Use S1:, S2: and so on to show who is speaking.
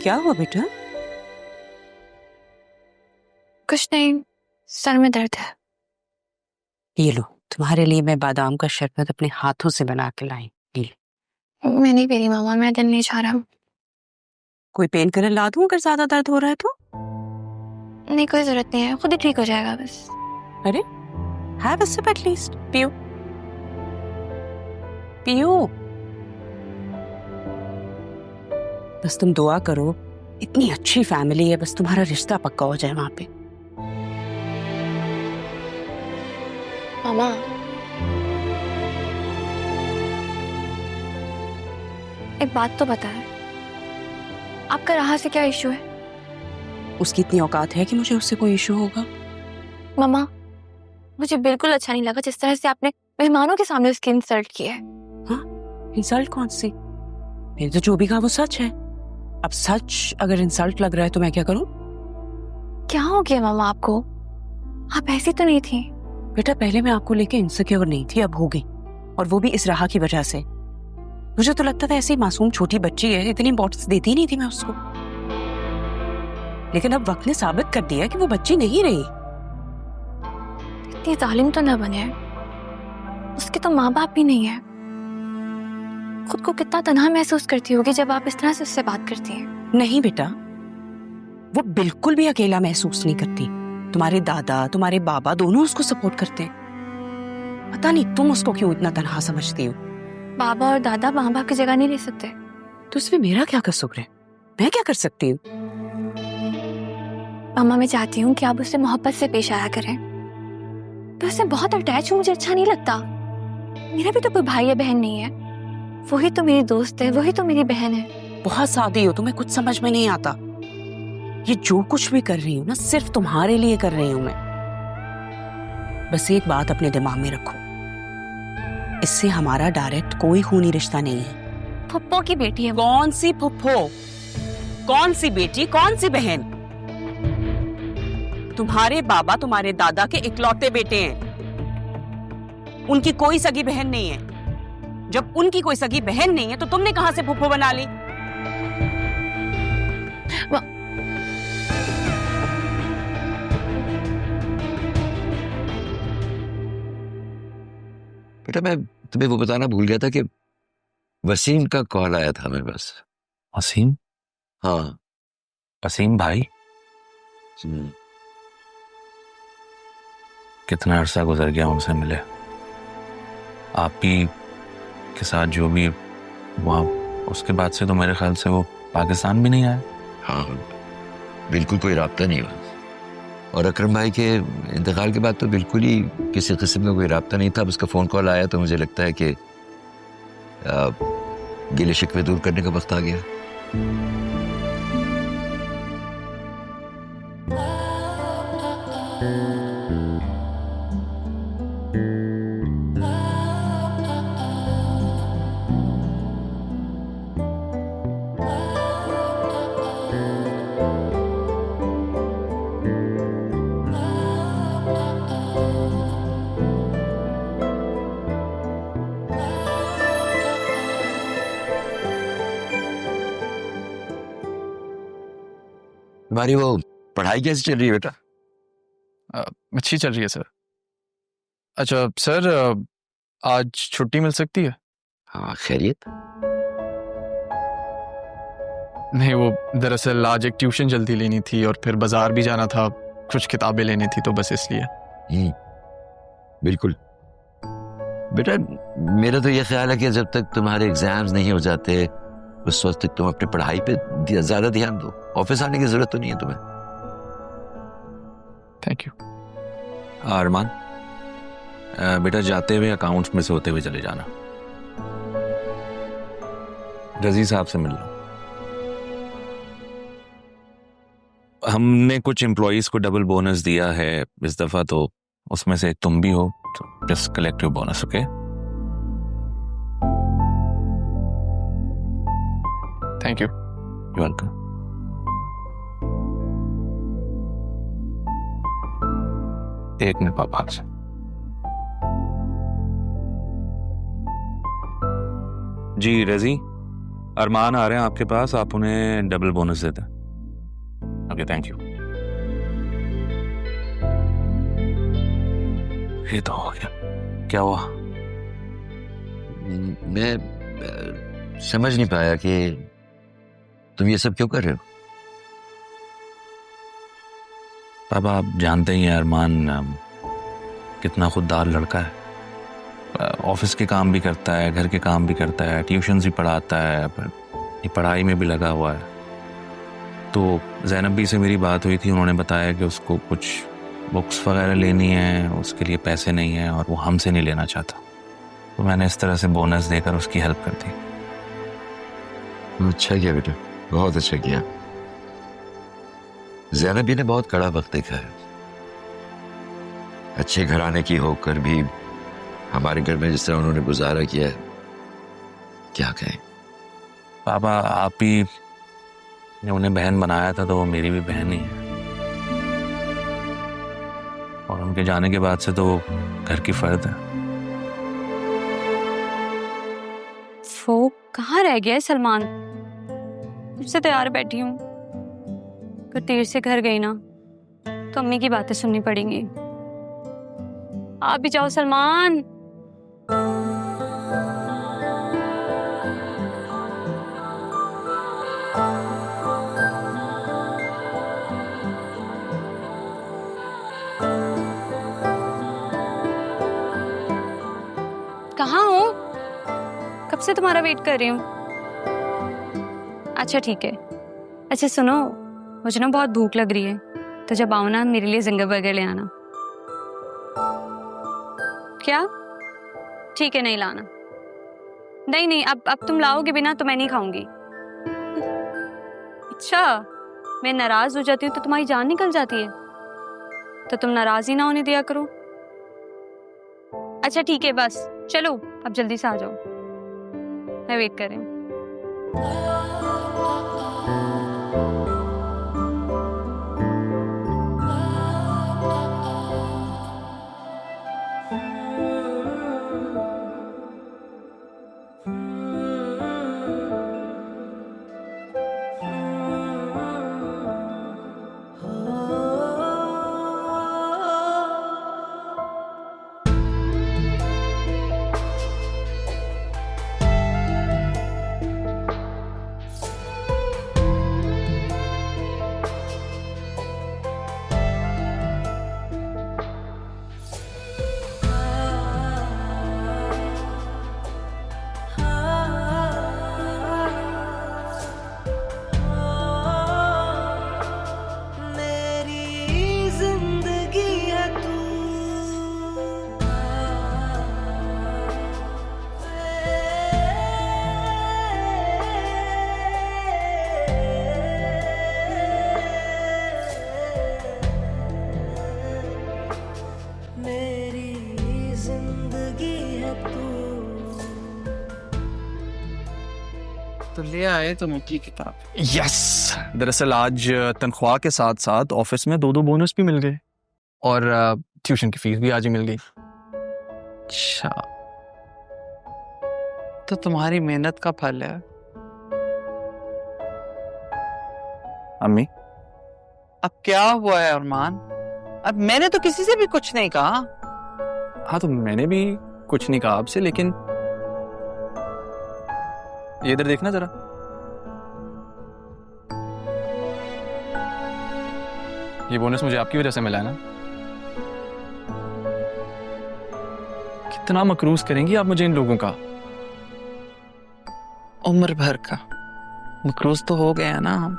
S1: क्या हुआ बेटा?
S2: कुछ नहीं, सर में दर्द है।
S1: ये लो, तुम्हारे लिए मैं बादाम का शरबत अपने हाथों से बना के लाई। ये लो।
S2: मैं नहीं पी रही मामा, मैं दिल नहीं चाह रहा।
S1: कोई पेन किलर ला दूं अगर ज्यादा दर्द हो रहा है तो?
S2: नहीं, कोई जरूरत नहीं है, खुद ही ठीक हो जाएगा बस।
S1: अरे हैव अ सिप एटलीस्ट। पियो पियो। बस तुम दुआ करो, इतनी अच्छी फैमिली है, बस तुम्हारा रिश्ता पक्का हो जाए वहां पे।
S2: मामा, एक बात तो बताएं, आपका राहा से क्या इशू है?
S1: उसकी इतनी औकात है कि मुझे उससे कोई इशू होगा?
S2: मामा, मुझे बिल्कुल अच्छा नहीं लगा जिस तरह से आपने मेहमानों के सामने उसकी इंसल्ट की है।
S1: हाँ, इंसल्ट कौन सी? मैंने तो जो भी कहा वो सच है। अब सच अगर इंसल्ट लग रहा है तो मैं क्या करूं?
S2: क्या हो गया मामा आपको? आप ऐसी तो नहीं थी।
S1: बेटा पहले मैं आपको लेके इनसिक्योर नहीं थी, अब हो गई, और वो भी इस राह की वजह से। मुझे तो लगता था ऐसे ही मासूम छोटी बच्ची है, इतनी इंपॉर्टेंस देती नहीं थी मैं उसको, लेकिन अब वक्त ने साबित कर दिया कि वो बच्ची नहीं रही।
S2: इतनी जालिम तो न बने, उसके तो माँ बाप भी नहीं है। खुद को कितना तन्हा महसूस करती होगी जब आप इस तरह से उससे बात करती हैं।
S1: नहीं बेटा, वो बिल्कुल भी अकेला महसूस नहीं करती। तुम्हारे दादा तुम्हारे बाबा दोनों उसको सपोर्ट करते हैं। पता नहीं तुम उसको क्यों इतना तन्हा समझती हो।
S2: बाबा और दादा माँ बाप की जगह नहीं ले सकते।
S1: तो इसमें मेरा क्या कसूर है? मैं क्या कर सकती हूँ?
S2: मामा, मैं चाहती हूँ कि आप उससे मोहब्बत से पेश आया करें। मैं उससे बहुत अटैच हूँ, मुझे अच्छा नहीं लगता। मेरा भी तो कोई भाई या बहन नहीं है, वही तो मेरी दोस्त है, वही तो मेरी बहन है।
S1: बहुत सादी हो, तुम्हें कुछ समझ में नहीं आता। ये जो कुछ भी कर रही हूँ ना, सिर्फ तुम्हारे लिए कर रही हूँ मैं। बस एक बात अपने दिमाग में रखो, इससे हमारा डायरेक्ट कोई खूनी रिश्ता नहीं है।
S2: फुप्पो की बेटी है।
S1: कौन सी फुप्पो? कौन सी बेटी, कौन सी बहन? तुम्हारे बाबा तुम्हारे दादा के इकलौते बेटे हैं, उनकी कोई सगी बहन नहीं है। जब उनकी कोई सगी बहन नहीं है तो तुमने कहां से फुप्पो बना ली?
S3: बेटा मैं तुम्हें वो बताना भूल गया था कि वसीम का कॉल आया था मेरे पास।
S4: वसीम?
S3: हाँ।
S4: वसीम भाई? कितना अरसा गुजर गया उनसे मिले। आप ही के साथ जो भी हुआ उसके बाद से तो मेरे ख्याल से वो पाकिस्तान भी नहीं आया।
S3: हाँ, बिल्कुल कोई राब्ता नहीं हुआ। और अकरम भाई के इंतकाल के बाद तो बिल्कुल ही किसी किस्म का कोई राब्ता नहीं था। अब उसका फ़ोन कॉल आया तो मुझे लगता है कि गिले शिकवे दूर करने का वक्त आ गया। तुम्हारी वो पढ़ाई कैसी चल रही है बेटा?
S5: अच्छी चल रही है सर। अच्छा सर, आज छुट्टी मिल सकती है?
S3: हाँ, खैरियत?
S5: नहीं, वो दरअसल आज एक ट्यूशन जल्दी लेनी थी और फिर बाजार भी जाना था, कुछ किताबें लेनी थी, तो बस इसलिए।
S3: बिल्कुल बेटा, मेरा तो ये ख्याल है कि जब तक तुम्हारे एग्जाम्स नहीं हो जाते उस वक्त तक तुम अपनी पढ़ाई पे ज्यादा ध्यान दो। ऑफिस आने की जरूरत तो नहीं है तुम्हें।
S5: Thank you.
S4: अरमान, बेटा जाते हुए अकाउंट्स में से होते हुए चले जाना। रजी साहब से मिल लो। हमने कुछ एम्प्लॉइज को डबल बोनस दिया है इस दफा, तो उसमें से तुम भी हो, तो just collective bonus. Okay,
S5: thank you.
S4: You welcome. एक मिनट पापा से। जी रजी, अरमान आ रहे हैं आपके पास, आप उन्हें डबल बोनस देते हैं। Okay, thank you. ये तो हो गया। क्या हुआ?
S3: मैं समझ नहीं पाया कि तुम ये सब क्यों कर रहे हो।
S4: पापा, आप जानते ही हैं अरमान कितना खुददार लड़का है। ऑफिस के काम भी करता है, घर के काम भी करता है, ट्यूशन भी पढ़ाता है, ये पढ़ाई में भी लगा हुआ है। तो ज़ैनब भी से मेरी बात हुई थी, उन्होंने बताया कि उसको कुछ बुक्स वगैरह लेनी है, उसके लिए पैसे नहीं हैं और वो हमसे नहीं लेना चाहता। तो मैंने इस तरह से बोनस देकर उसकी हेल्प कर दी।
S3: अच्छा किया बेटा, बहुत अच्छा किया। ज़ैनब भी ने बहुत कड़ा वक्त देखा है। अच्छे घराने की होकर भी हमारे घर में जिस तरह उन्होंने गुजारा किया है, क्या कहें।
S4: पापा, आप ही ने उन्हें बहन बनाया था, तो वो मेरी भी बहन ही है। और उनके जाने के बाद से तो वो घर की फर्द है।
S2: वो कहाँ रह गया है सलमान? मुझसे तैयार बैठी हूँ। अगर देर से घर गई ना तो अम्मी की बातें सुननी पड़ेंगी। आप भी जाओ सलमान। कहाँ हो? कब से तुम्हारा वेट कर रही हूँ। अच्छा ठीक है। अच्छा सुनो, मुझे ना बहुत भूख लग रही है, तो जब आओ ना मेरे लिए जिंगर बर्गर ले आना। क्या? ठीक है, नहीं लाना। नहीं नहीं, अब तुम लाओगे भी ना तो मैं नहीं खाऊंगी। अच्छा, मैं नाराज हो जाती हूँ तो तुम्हारी जान निकल जाती है, तो तुम नाराज ही ना होने दिया करो। अच्छा ठीक है, बस चलो अब जल्दी से आ जाओ, मैं वेट कर रही हूँ।
S5: तो ले आए तुम की किताब। यस, दरअसल आज तनख्वाह के साथ साथ ऑफिस में 2 बोनस भी मिल गए और ट्यूशन की फीस भी आज ही मिल गई।
S6: अच्छा, तो तुम्हारी मेहनत का फल है।
S5: अम्मी,
S6: अब क्या हुआ है अरमान? अब मैंने तो किसी से भी कुछ नहीं कहा।
S5: हाँ तो मैंने भी कुछ नहीं कहा आपसे, लेकिन ये इधर देखना जरा। ये बोनस मुझे आपकी वजह से मिला है ना। कितना मकरूज करेंगी आप मुझे इन लोगों का।
S6: उम्र भर का मकरूज तो हो गया ना हम।